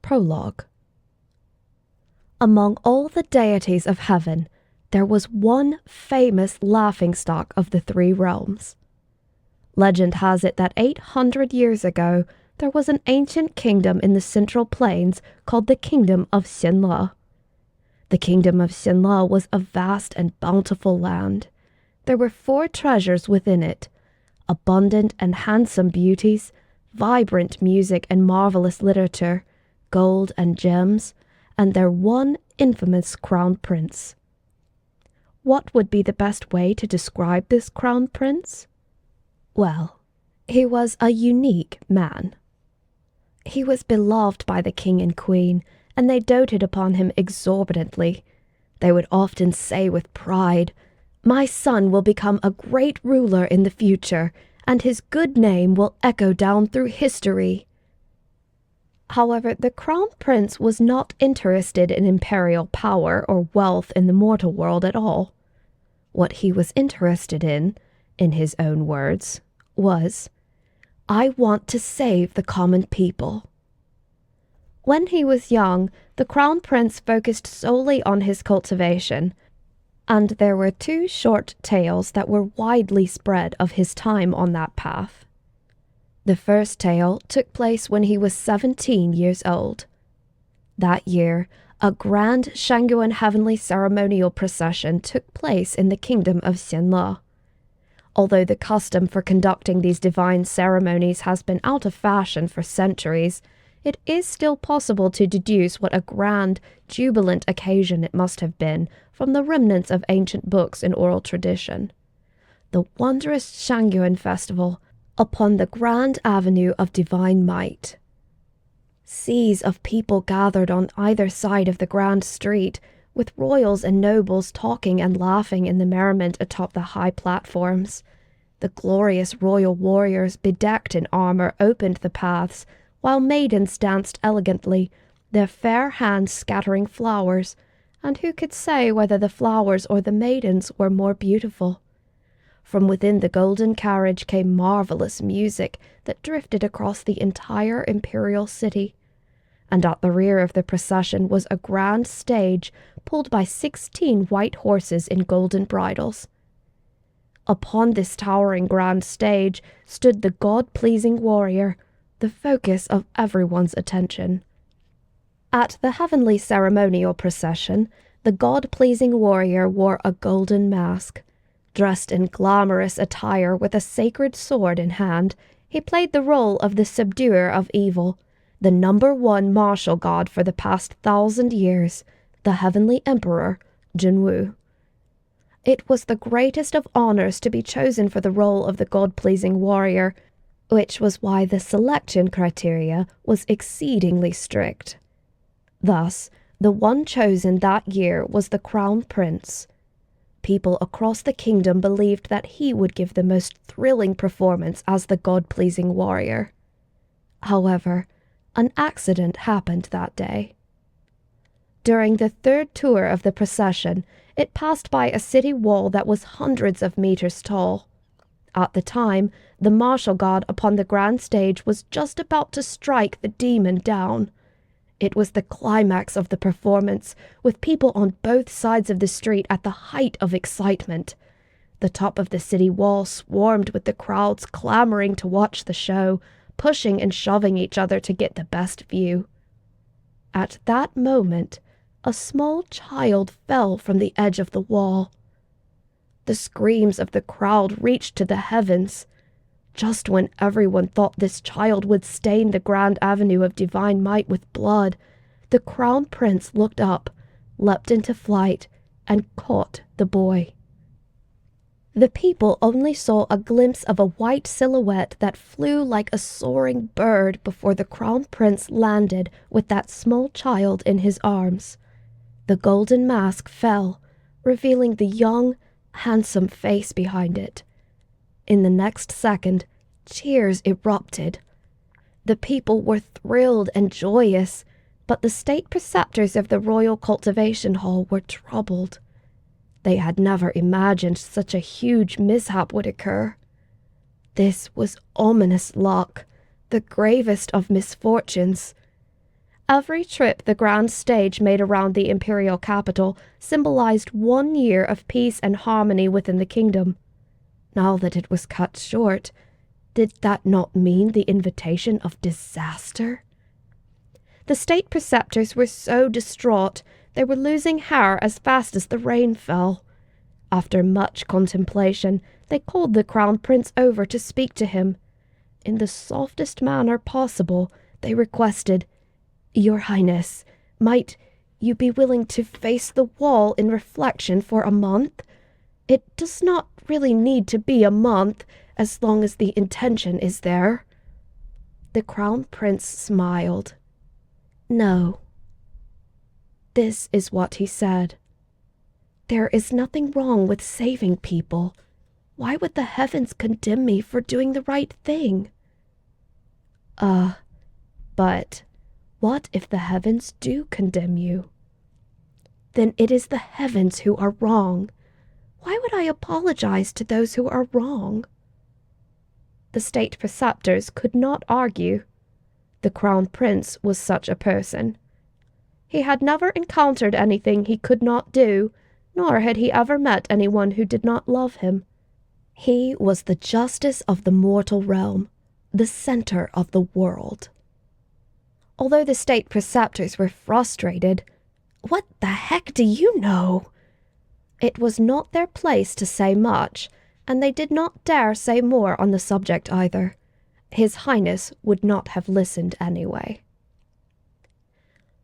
Prologue. Among all the deities of heaven, there was one famous laughingstock of the three realms. Legend has it that 800 years ago, there was an ancient kingdom in the Central Plains called the Kingdom of Xinle. The Kingdom of Xinle was a vast and bountiful land. There were 4 treasures within it: abundant and handsome beauties, vibrant music and marvelous literature, gold and gems, and their one infamous crown prince. What would be the best way to describe this crown prince? Well, he was a unique man. He was beloved by the king and queen, and they doted upon him exorbitantly. They would often say with pride, "My son will become a great ruler in the future, and his good name will echo down through history." However, the crown prince was not interested in imperial power or wealth in the mortal world at all. What he was interested in his own words, was, "I want to save the common people." When he was young, the crown prince focused solely on his cultivation, and there were 2 short tales that were widely spread of his time on that path. The first tale took place when he was 17 years old. That year, a grand Tian heavenly ceremonial procession took place in the kingdom of Xinle. Although the custom for conducting these divine ceremonies has been out of fashion for centuries, it is still possible to deduce what a grand, jubilant occasion it must have been from the remnants of ancient books and oral tradition. The wondrous Tian festival upon the grand avenue of divine might. Seas of people gathered on either side of the grand street, with royals and nobles talking and laughing in the merriment atop the high platforms. The glorious royal warriors bedecked in armor opened the paths, while maidens danced elegantly, their fair hands scattering flowers, and who could say whether the flowers or the maidens were more beautiful? From within the golden carriage came marvelous music that drifted across the entire imperial city, and at the rear of the procession was a grand stage pulled by 16 white horses in golden bridles. Upon this towering grand stage stood the God-pleasing warrior, the focus of everyone's attention. At the heavenly ceremonial procession, the God-pleasing warrior wore a golden mask. Dressed in glamorous attire with a sacred sword in hand, he played the role of the subduer of evil, the #1 martial god for the past 1,000 years, the heavenly emperor, Jinwu. It was the greatest of honors to be chosen for the role of the God-pleasing warrior, which was why the selection criteria was exceedingly strict. Thus, the one chosen that year was the crown prince. People across the kingdom believed that he would give the most thrilling performance as the God-pleasing warrior. However, an accident happened that day. During the 3rd tour of the procession, it passed by a city wall that was hundreds of meters tall. At the time, the martial god upon the grand stage was just about to strike the demon down. It was the climax of the performance, with people on both sides of the street at the height of excitement. The top of the city wall swarmed with the crowds clamoring to watch the show, pushing and shoving each other to get the best view. At that moment, a small child fell from the edge of the wall. The screams of the crowd reached to the heavens. Just when everyone thought this child would stain the grand avenue of divine might with blood, the crown prince looked up, leapt into flight, and caught the boy. The people only saw a glimpse of a white silhouette that flew like a soaring bird before the crown prince landed with that small child in his arms. The golden mask fell, revealing the young, handsome face behind it. In the next second, cheers erupted. The people were thrilled and joyous, but the state preceptors of the royal cultivation hall were troubled. They had never imagined such a huge mishap would occur. This was ominous luck, the gravest of misfortunes. Every trip the grand stage made around the imperial capital symbolized 1 year of peace and harmony within the kingdom. Now that it was cut short, did that not mean the invitation of disaster? The state preceptors were so distraught they were losing hair as fast as the rain fell. After much contemplation, they called the crown prince over to speak to him. In the softest manner possible, they requested, "Your Highness, might you be willing to face the wall in reflection for a month? It does not really need to be a month, as long as the intention is there." The crown prince smiled. "No." This is what he said. "There is nothing wrong with saving people. Why would the heavens condemn me for doing the right thing?" But what if the heavens do condemn you?" "Then it is the heavens who are wrong. Why would I apologize to those who are wrong?" The state preceptors could not argue. The crown prince was such a person. He had never encountered anything he could not do, nor had he ever met anyone who did not love him. He was the justice of the mortal realm, the center of the world. Although the state preceptors were frustrated, "What the heck do you know?" It was not their place to say much, and they did not dare say more on the subject either. His Highness would not have listened anyway.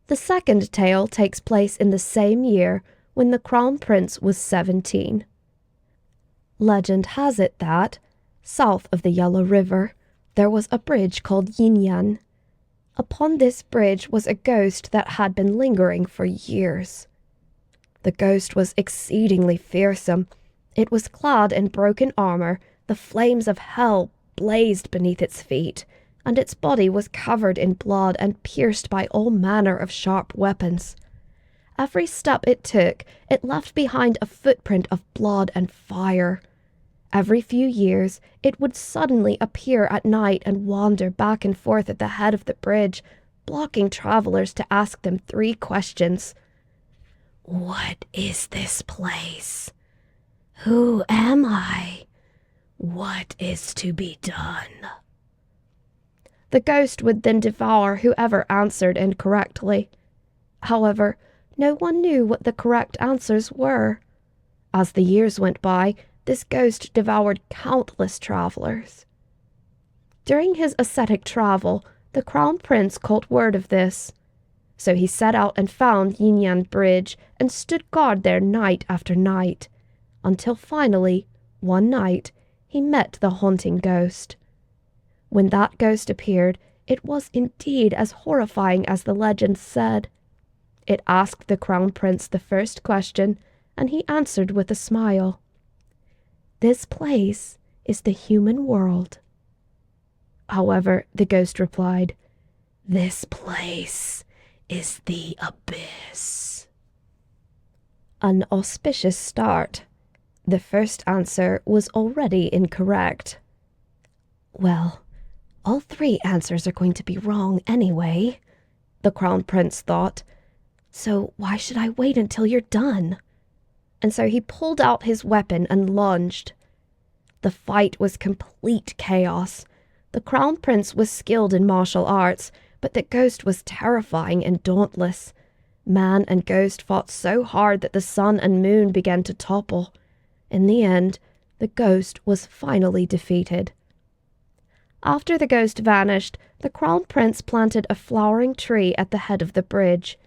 The second tale takes place in the same year when the crown prince was 17. Legend has it that, south of the Yellow River, there was a bridge called Yin. Upon this bridge was a ghost that had been lingering for years. The ghost was exceedingly fearsome. It was clad in broken armor, the flames of hell blazed beneath its feet, and its body was covered in blood and pierced by all manner of sharp weapons. Every step it took, it left behind a footprint of blood and fire. Every few years, it would suddenly appear at night and wander back and forth at the head of the bridge, blocking travelers to ask them 3 questions. "What is this place? Who am I? What is to be done?" The ghost would then devour whoever answered incorrectly. However, no one knew what the correct answers were. As the years went by, this ghost devoured countless travelers. During his ascetic travel, the crown prince caught word of this. So he set out and found Yin Bridge and stood guard there night after night, until finally, one night, he met the haunting ghost. When that ghost appeared, it was indeed as horrifying as the legend said. It asked the crown prince the first question, and he answered with a smile. "This place is the human world." However, the ghost replied, "This place is the abyss." An auspicious start. The first answer was already incorrect. "Well, all 3 answers are going to be wrong anyway," the crown prince thought. "So why should I wait until you're done?" And so he pulled out his weapon and lunged. The fight was complete chaos. The crown prince was skilled in martial arts, but the ghost was terrifying and dauntless. Man and ghost fought so hard that the sun and moon began to topple. In the end, the ghost was finally defeated. After the ghost vanished, the crown prince planted a flowering tree at the head of the bridge.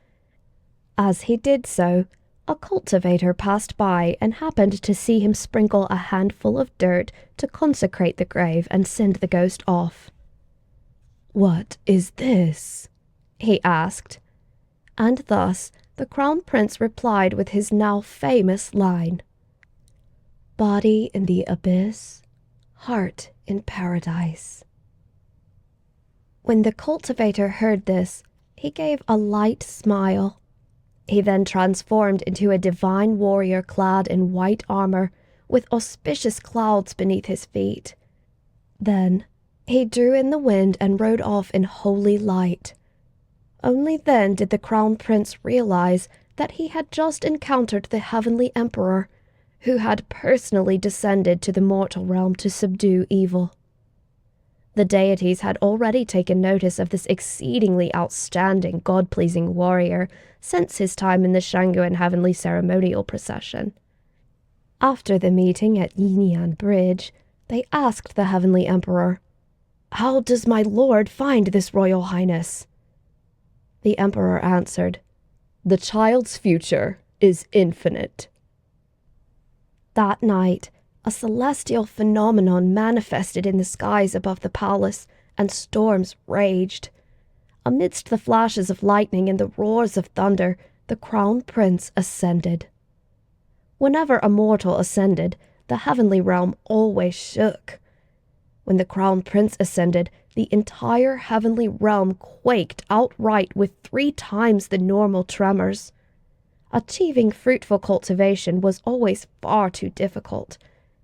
As he did so, a cultivator passed by and happened to see him sprinkle a handful of dirt to consecrate the grave and send the ghost off. "What is this?" he asked. And thus the crown prince replied with his now famous line, "Body in the abyss, heart in paradise." When the cultivator heard this, he gave a light smile. He then transformed into a divine warrior clad in white armor, with auspicious clouds beneath his feet. Then he drew in the wind and rode off in holy light. Only then did the Crown Prince realize that he had just encountered the Heavenly Emperor, who had personally descended to the mortal realm to subdue evil. The deities had already taken notice of this exceedingly outstanding, God-pleasing warrior since his time in the Shanguan Heavenly Ceremonial Procession. After the meeting at Yinyan Bridge, they asked the Heavenly Emperor, "How does my lord find this Royal Highness?" The Emperor answered, "The child's future is infinite." That night, a celestial phenomenon manifested in the skies above the palace, and storms raged. Amidst the flashes of lightning and the roars of thunder, the Crown Prince ascended. Whenever a mortal ascended, the heavenly realm always shook. When the Crown Prince ascended, the entire heavenly realm quaked outright with 3 times the normal tremors. Achieving fruitful cultivation was always far too difficult.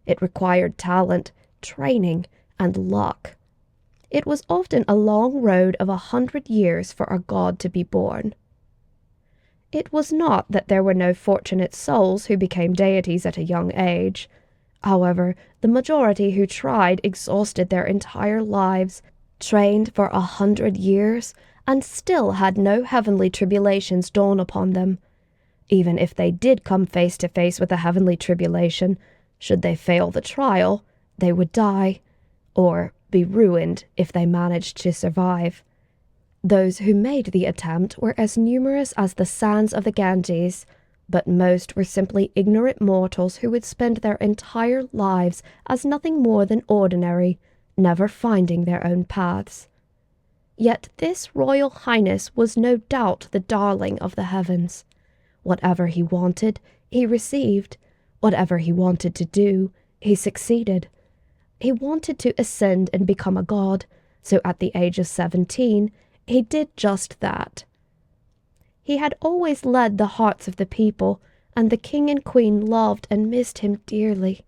It required talent, training, and luck. It was often a long road of 100 years for a god to be born. It was not that there were no fortunate souls who became deities at a young age. However, the majority who tried exhausted their entire lives, trained for 100 years, and still had no heavenly tribulations dawn upon them. Even if they did come face to face with a heavenly tribulation, should they fail the trial, they would die, or be ruined if they managed to survive. Those who made the attempt were as numerous as the sands of the Ganges, but most were simply ignorant mortals who would spend their entire lives as nothing more than ordinary, never finding their own paths. Yet this Royal Highness was no doubt the darling of the heavens. Whatever he wanted, he received. Whatever he wanted to do, he succeeded. He wanted to ascend and become a god, so at the age of 17, he did just that. He had always led the hearts of the people, and the king and queen loved and missed him dearly.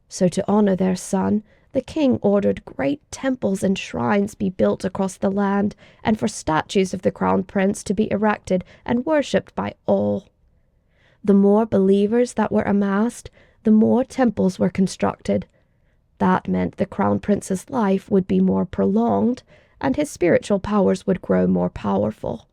So to honor their son, the king ordered great temples and shrines be built across the land, and for statues of the Crown Prince to be erected and worshipped by all. The more believers that were amassed, the more temples were constructed. That meant the Crown Prince's life would be more prolonged, and his spiritual powers would grow more powerful.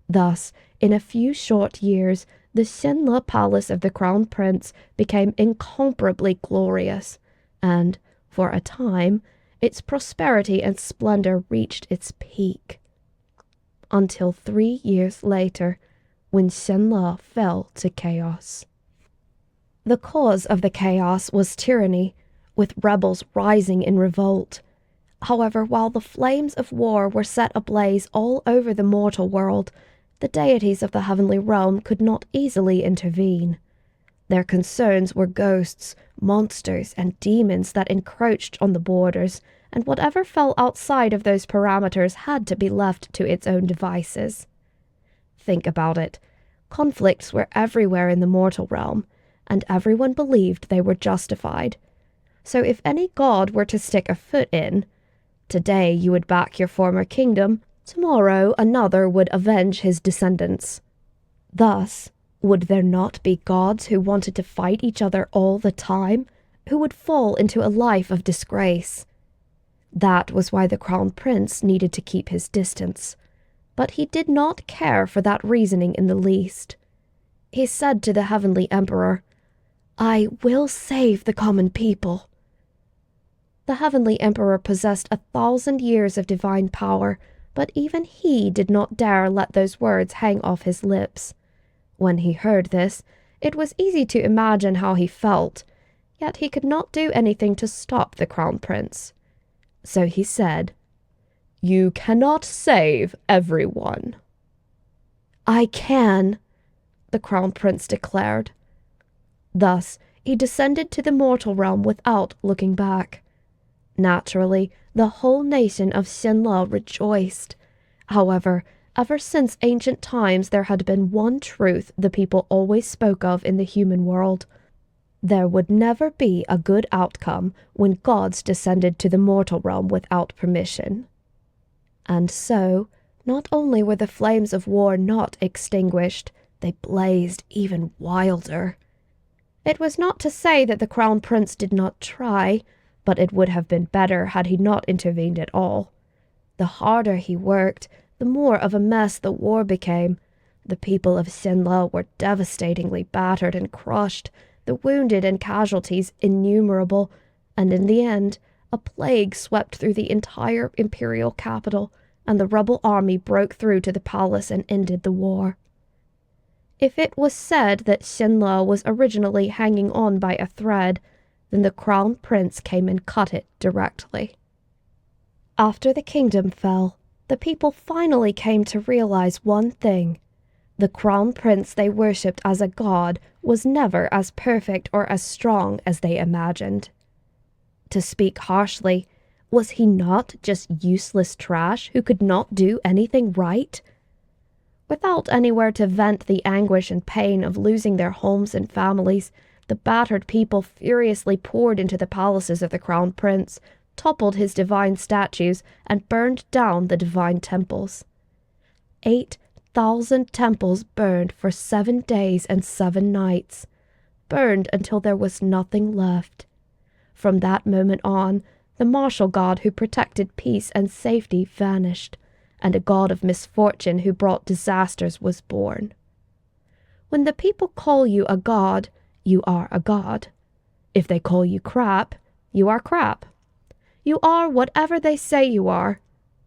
Thus, in a few short years, the Shenle Palace of the Crown Prince became incomparably glorious, and, for a time, its prosperity and splendor reached its peak. Until 3 years later, when Shenle fell to chaos. The cause of the chaos was tyranny, with rebels rising in revolt. However, while the flames of war were set ablaze all over the mortal world, the deities of the heavenly realm could not easily intervene. Their concerns were ghosts, monsters, and demons that encroached on the borders, and whatever fell outside of those parameters had to be left to its own devices. Think about it. Conflicts were everywhere in the mortal realm, and everyone believed they were justified. So if any god were to stick a foot in, today you would back your former kingdom, tomorrow another would avenge his descendants. Thus, would there not be gods who wanted to fight each other all the time, who would fall into a life of disgrace? That was why the Crown Prince needed to keep his distance. But he did not care for that reasoning in the least. He said to the Heavenly Emperor, "I will save the common people." The Heavenly Emperor possessed 1,000 years of divine power, but even he did not dare let those words hang off his lips. When he heard this, it was easy to imagine how he felt, yet he could not do anything to stop the Crown Prince. So he said, "You cannot save everyone." "I can," the Crown Prince declared. Thus, he descended to the mortal realm without looking back. Naturally, the whole nation of Shenle rejoiced. However, ever since ancient times there had been one truth the people always spoke of in the human world. There would never be a good outcome when gods descended to the mortal realm without permission. And so, Not only were the flames of war not extinguished, they blazed even wilder. It was not to say that the Crown Prince did not try, but it would have been better had he not intervened at all. The harder he worked, the more of a mess the war became. The people of Xinla were devastatingly battered and crushed, the wounded and casualties innumerable, and in the end, a plague swept through the entire imperial capital, and the rebel army broke through to the palace and ended the war. If it was said that Xinla was originally hanging on by a thread, then the Crown Prince came and cut it directly. After the kingdom fell, the people finally came to realize one thing. The Crown Prince they worshipped as a god was never as perfect or as strong as they imagined. To speak harshly, was he not just useless trash who could not do anything right? Without anywhere to vent the anguish and pain of losing their homes and families, the battered people furiously poured into the palaces of the Crown Prince, toppled his divine statues, and burned down the divine temples. 8,000 temples burned for 7 days and 7 nights, burned until there was nothing left. From that moment on, the martial god who protected peace and safety vanished, and a god of misfortune who brought disasters was born. When the people call you a god, you are a god. If they call you crap, you are crap. You are whatever they say you are.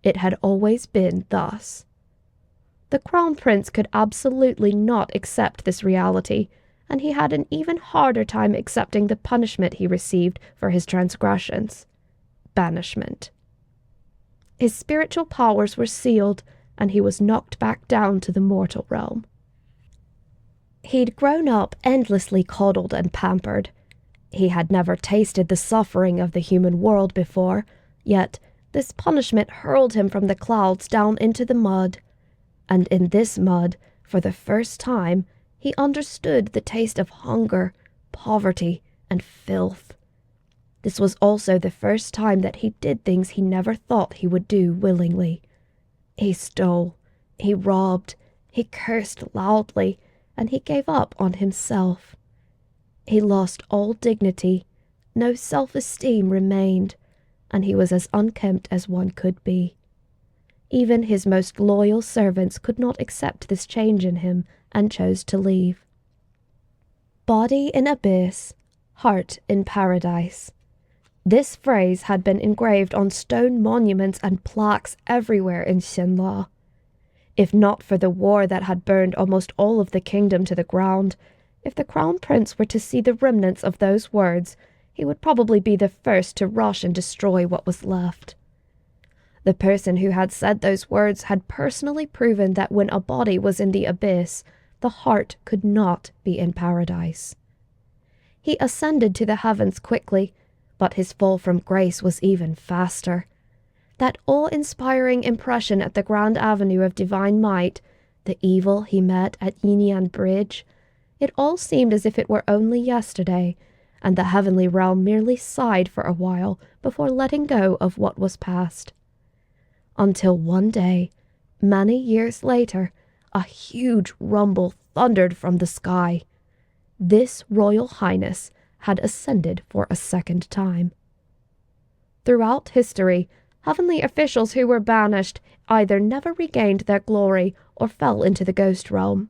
It had always been thus. The Crown Prince could absolutely not accept this reality, and he had an even harder time accepting the punishment he received for his transgressions: banishment. His spiritual powers were sealed, and he was knocked back down to the mortal realm. He'd grown up endlessly coddled and pampered. He had never tasted the suffering of the human world before, yet this punishment hurled him from the clouds down into the mud. And in this mud, for the first time, he understood the taste of hunger, poverty, and filth. This was also the first time that he did things he never thought he would do willingly. He stole, he robbed, he cursed loudly, and he gave up on himself. He lost all dignity, no self-esteem remained, and he was as unkempt as one could be. Even his most loyal servants could not accept this change in him and chose to leave. Body in abyss, heart in paradise. This phrase had been engraved on stone monuments and plaques everywhere in Xinla. If not for the war that had burned almost all of the kingdom to the ground, if the Crown Prince were to see the remnants of those words, he would probably be the first to rush and destroy what was left. The person who had said those words had personally proven that when a body was in the abyss, the heart could not be in paradise. He ascended to the heavens quickly, but his fall from grace was even faster. That awe-inspiring impression at the Grand Avenue of Divine Might, the evil he met at Yinyan Bridge, it all seemed as if it were only yesterday, and the heavenly realm merely sighed for a while before letting go of what was past. Until one day, many years later, a huge rumble thundered from the sky. This Royal Highness had ascended for a second time. Throughout history, heavenly officials who were banished either never regained their glory or fell into the ghost realm.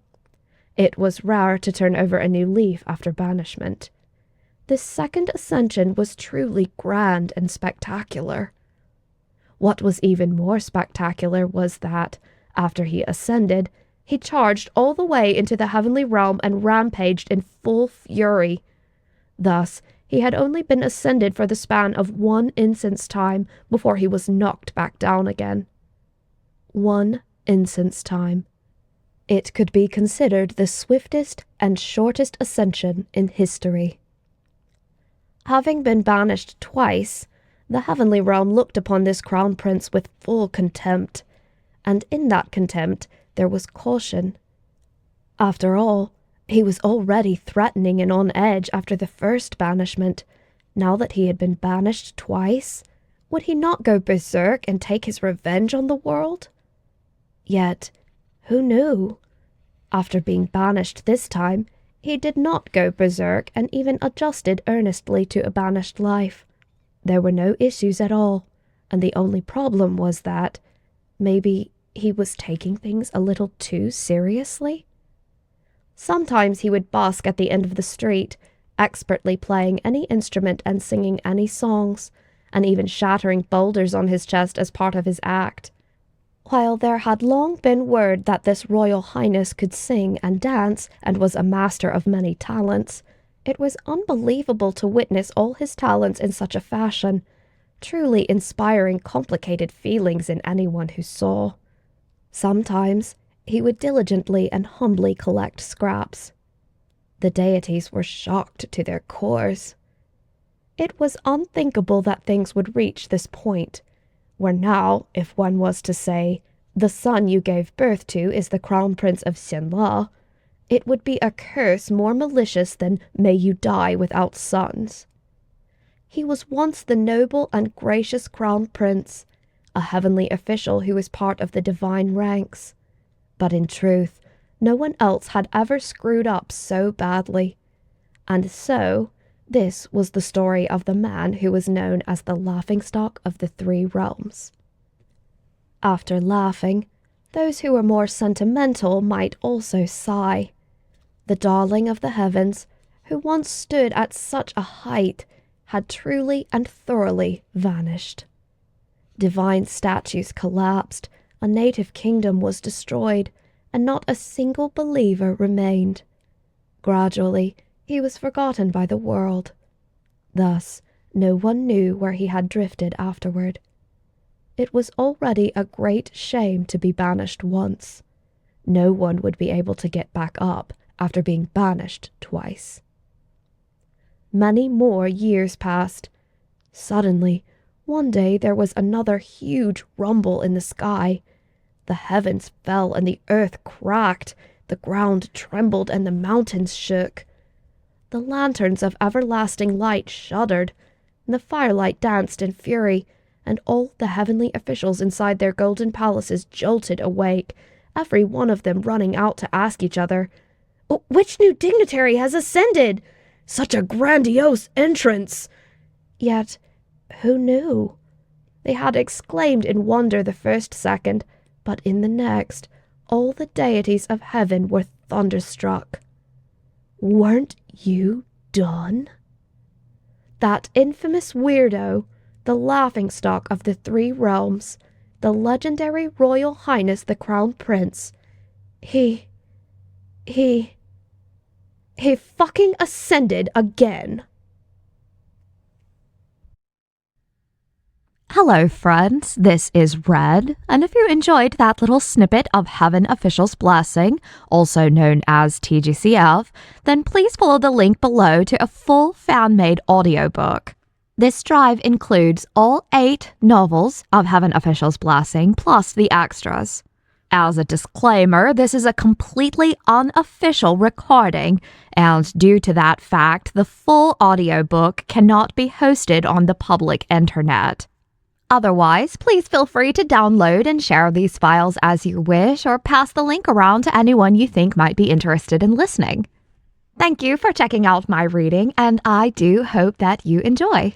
It was rare to turn over a new leaf after banishment. This second ascension was truly grand and spectacular. What was even more spectacular was that, after he ascended, he charged all the way into the heavenly realm and rampaged in full fury. Thus, he had only been ascended for the span of 1 instant's time before he was knocked back down again. 1 instant's time. It could be considered the swiftest and shortest ascension in history. Having been banished twice, the heavenly realm looked upon this crown prince with full contempt, and in that contempt there was caution. After all, he was already threatening and on edge after the first banishment. Now that he had been banished twice, would he not go berserk and take his revenge on the world? Yet, who knew? After being banished this time, he did not go berserk and even adjusted earnestly to a banished life. There were no issues at all, and the only problem was that maybe he was taking things a little too seriously. Sometimes he would busk at the end of the street, expertly playing any instrument and singing any songs, and even shattering boulders on his chest as part of his act. While there had long been word that this Royal Highness could sing and dance and was a master of many talents, it was unbelievable to witness all his talents in such a fashion, truly inspiring complicated feelings in anyone who saw. Sometimes he would diligently and humbly collect scraps. The deities were shocked to their cores. It was unthinkable that things would reach this point, where now, if one was to say, the son you gave birth to is the crown prince of Xinla, it would be a curse more malicious than may you die without sons. He was once the noble and gracious crown prince, a heavenly official who was part of the divine ranks. But in truth, no one else had ever screwed up so badly. And so, this was the story of the man who was known as the laughingstock of the three realms. After laughing, those who were more sentimental might also sigh. The darling of the heavens, who once stood at such a height, had truly and thoroughly vanished. Divine statues collapsed, a native kingdom was destroyed, and not a single believer remained. Gradually, he was forgotten by the world. Thus, no one knew where he had drifted afterward. It was already a great shame to be banished once. No one would be able to get back up after being banished twice. Many more years passed. Suddenly, one day there was another huge rumble in the sky. The heavens fell and the earth cracked, the ground trembled and the mountains shook. The lanterns of everlasting light shuddered, and the firelight danced in fury, and all the heavenly officials inside their golden palaces jolted awake, every one of them running out to ask each other, "Which new dignitary has ascended? Such a grandiose entrance!" Yet, who knew? They had exclaimed in wonder the first second, but in the next, all the deities of heaven were thunderstruck. "Weren't you done?" That infamous weirdo, the laughingstock of the three realms, the legendary Royal Highness the Crown Prince, he fucking ascended again. Hello friends, this is Red, and if you enjoyed that little snippet of Heaven Official's Blessing, also known as TGCF, then please follow the link below to a full fan-made audiobook. This drive includes all 8 novels of Heaven Official's Blessing, plus the extras. As a disclaimer, this is a completely unofficial recording, and due to that fact, the full audiobook cannot be hosted on the public internet. Otherwise, please feel free to download and share these files as you wish, or pass the link around to anyone you think might be interested in listening. Thank you for checking out my reading, and I do hope that you enjoy.